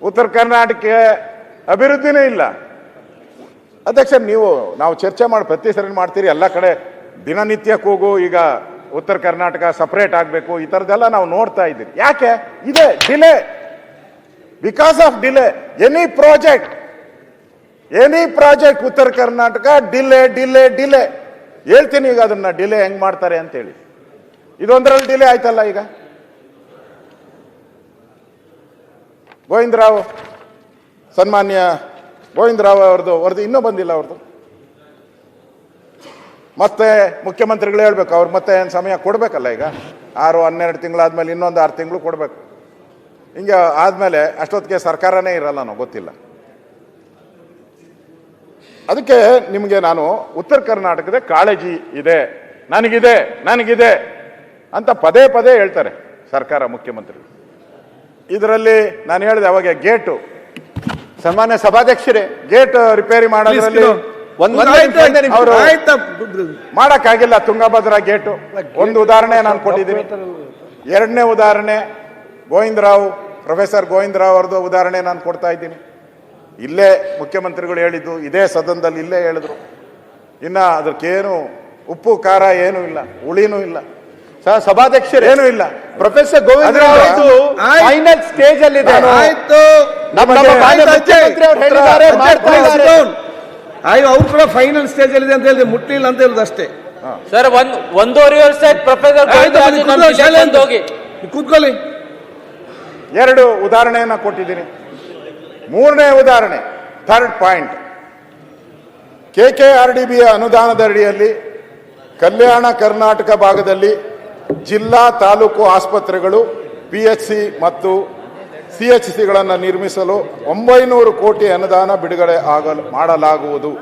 ಉತ್ತರ ಕರ್ನಾಟಕ ಅಭಿವೃದ್ಧಿನೇ ಇಲ್ಲ. ಅಧ್ಯಕ್ಷ, ನಾವು ಚರ್ಚೆ ಮಾಡಿ ಪ್ರತಿ ಸರಿ ಮಾಡ್ತೀರಿ, ಎಲ್ಲ ಕಡೆ ದಿನನಿತ್ಯ ಕೂಗು ಈಗ ಉತ್ತರ ಕರ್ನಾಟಕ ಸಪರೇಟ್ ಆಗಬೇಕು, ಈ ಥರದ್ದೆಲ್ಲ ನಾವು ನೋಡ್ತಾ ಇದ್ದೀವಿ. ಯಾಕೆ ಇದೆ delay? Because of delay. Any project ಉತ್ತರ ಕರ್ನಾಟಕ ಡಿಲೇ ಡಿಲೇ ಡಿಲೇ. ಹೇಳ್ತೀನಿ ಈಗ ಅದನ್ನ ಡಿಲೇ ಹೆಂಗ್ ಮಾಡ್ತಾರೆ ಅಂತೇಳಿ. ಇದೊಂದರಲ್ಲಿ ಡಿಲೇ ಆಯ್ತಲ್ಲ. ಈಗ ಗೋವಿಂದರಾವ್, ಸನ್ಮಾನ್ಯ ಗೋವಿಂದರಾವ್ ಅವ್ರದ್ದು ಇನ್ನೂ ಬಂದಿಲ್ಲ. ಅವ್ರದ್ದು ಮತ್ತೆ ಮುಖ್ಯಮಂತ್ರಿಗಳು ಹೇಳ್ಬೇಕು, ಅವ್ರು ಮತ್ತೆ ಏನು ಸಮಯ ಕೊಡಬೇಕಲ್ಲ. ಈಗ 6-12 ತಿಂಗಳಾದ್ಮೇಲೆ ಇನ್ನೊಂದು 6 ತಿಂಗಳು ಕೊಡಬೇಕು. ಹಿಂಗೆ ಆದಮೇಲೆ ಅಷ್ಟೊತ್ತಿಗೆ ಸರ್ಕಾರನೇ ಇರಲ್ಲ, ನಾವು ಗೊತ್ತಿಲ್ಲ. ಅದಕ್ಕೆ ನಿಮಗೆ ನಾನು ಉತ್ತರ ಕರ್ನಾಟಕದ ಕಾಳಜಿ ಇದೆ, ನನಗಿದೆ ಅಂತ ಪದೇ ಪದೇ ಹೇಳ್ತಾರೆ ಸರ್ಕಾರ, ಮುಖ್ಯಮಂತ್ರಿಗಳು. ಇದರಲ್ಲಿ ನಾನು ಹೇಳಿದೆ ಅವಾಗ ಗೇಟು, ಸನ್ಮಾನ್ಯ ಸಭಾಧ್ಯಕ್ಷರೇ, ಗೇಟ್ ರಿಪೇರಿ ಮಾಡೋದ್ರಲ್ಲಿ ಅವರು ಮಾಡಕ್ಕಾಗಿಲ್ಲ. ತುಂಗಭದ್ರಾ ಗೇಟು ಒಂದು ಉದಾಹರಣೆ ನಾನು ಕೊಟ್ಟಿದ್ದೀನಿ. ಎರಡನೇ ಉದಾಹರಣೆ ಪ್ರೊಫೆಸರ್ ಗೋವಿಂದರಾವ್ ಅವ್ರದ್ದು ಉದಾಹರಣೆ ನಾನು ಕೊಡ್ತಾ ಇದ್ದೀನಿ. ಇಲ್ಲೇ ಮುಖ್ಯಮಂತ್ರಿಗಳು ಹೇಳಿದ್ದು, ಇದೇ ಸದನದಲ್ಲಿ ಇಲ್ಲೇ ಹೇಳಿದ್ರು. ಇನ್ನ ಅದಕ್ಕೇನು ಉಪ್ಪು ಖಾರ ಏನೂ ಇಲ್ಲ, ಹುಳಿನೂ ಇಲ್ಲ. ಸಭಾಧ್ಯಕ್ಷರು ಏನೂ ಇಲ್ಲ. ಪ್ರೊಫೆಸರ್ ಗೋವಿಂದರಾವ್ ಫೈನಲ್ ಸ್ಟೇಜ್ ಅಲ್ಲಿ ಇದೆ. ಅವ್ರು ಕೂಡ ಫೈನಲ್ ಸ್ಟೇಜ್ ಅಲ್ಲಿ ಅಂತ ಹೇಳಿದ್ರೆ ಮುಟ್ಟಿಲ್ಲ ಅಂತ ಹೇಳುದು ಅಷ್ಟೇ. ಸರ್ 1.5 ವರ್ಷ ಪ್ರೊಫೆಸರ್ ಕೂತ್ಕೊಳ್ಳಿ. 2 ಉದಾಹರಣೆಯನ್ನ ಕೊಟ್ಟಿದ್ದೀನಿ. 3ನೇ ಉದಾಹರಣೆ, ಥರ್ಡ್ ಪಾಯಿಂಟ್, KKRDBಯ ಅನುದಾನದ ಅಡಿಯಲ್ಲಿ ಕಲ್ಯಾಣ ಕರ್ನಾಟಕ ಭಾಗದಲ್ಲಿ ಜಿಲ್ಲಾ ತಾಲೂಕು ಆಸ್ಪತ್ರೆಗಳು, PHC ಮತ್ತು CHCಗಳನ್ನು ನಿರ್ಮಿಸಲು 900 ಕೋಟಿ ಅನುದಾನ ಬಿಡುಗಡೆ ಮಾಡಲಾಗುವುದು.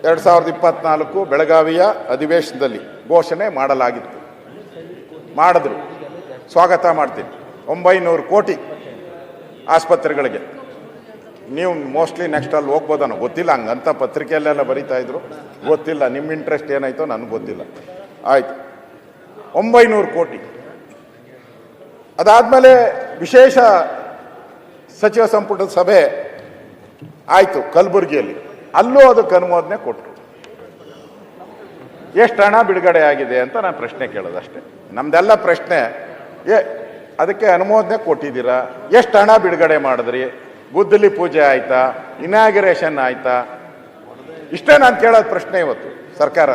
2024 ಬೆಳಗಾವಿಯ ಅಧಿವೇಶನದಲ್ಲಿ ಘೋಷಣೆ ಮಾಡಲಾಗಿತ್ತು. ಮಾಡಿದ್ರು, ಸ್ವಾಗತ ಮಾಡ್ತೀನಿ. 900 ಕೋಟಿ ಆಸ್ಪತ್ರೆಗಳಿಗೆ. ನೀವು ಮೋಸ್ಟ್ಲಿ ನೆಕ್ಸ್ಟ್ ಅಲ್ಲಿ ಹೋಗ್ಬೋದನ್ನೋ ಗೊತ್ತಿಲ್ಲ, ಹಂಗಂತ ಪತ್ರಿಕೆಯಲ್ಲೆಲ್ಲ ಬರೀತಾ ಇದ್ರು, ಗೊತ್ತಿಲ್ಲ ನಿಮ್ಮ ಇಂಟ್ರೆಸ್ಟ್ ಏನಾಯ್ತೋ ನನಗೆ ಗೊತ್ತಿಲ್ಲ. ಆಯ್ತು, 900 ಕೋಟಿ. ಅದಾದಮೇಲೆ ವಿಶೇಷ ಸಚಿವ ಸಂಪುಟದ ಸಭೆ ಆಯಿತು ಕಲಬುರಗಿಯಲ್ಲಿ. ಅಲ್ಲೂ ಅದಕ್ಕೆ ಅನುಮೋದನೆ ಕೊಟ್ಟರು. ಎಷ್ಟು ಹಣ ಬಿಡುಗಡೆ ಆಗಿದೆ ಅಂತ ನಾನು ಪ್ರಶ್ನೆ ಕೇಳೋದಷ್ಟೇ. ನಮ್ದೆಲ್ಲ ಪ್ರಶ್ನೆ, ಅದಕ್ಕೆ ಅನುಮೋದನೆ ಕೊಟ್ಟಿದ್ದೀರಾ, ಎಷ್ಟು ಹಣ ಬಿಡುಗಡೆ ಮಾಡಿದ್ರಿ, ಗುದ್ದಲಿ ಪೂಜೆ ಆಯ್ತಾ, ಇನಾಗ್ರೇಷನ್ ಆಯ್ತಾ, ಇಷ್ಟೇ ನಾನು ಕೇಳೋದು ಪ್ರಶ್ನೆ ಇವತ್ತು ಸರ್ಕಾರ.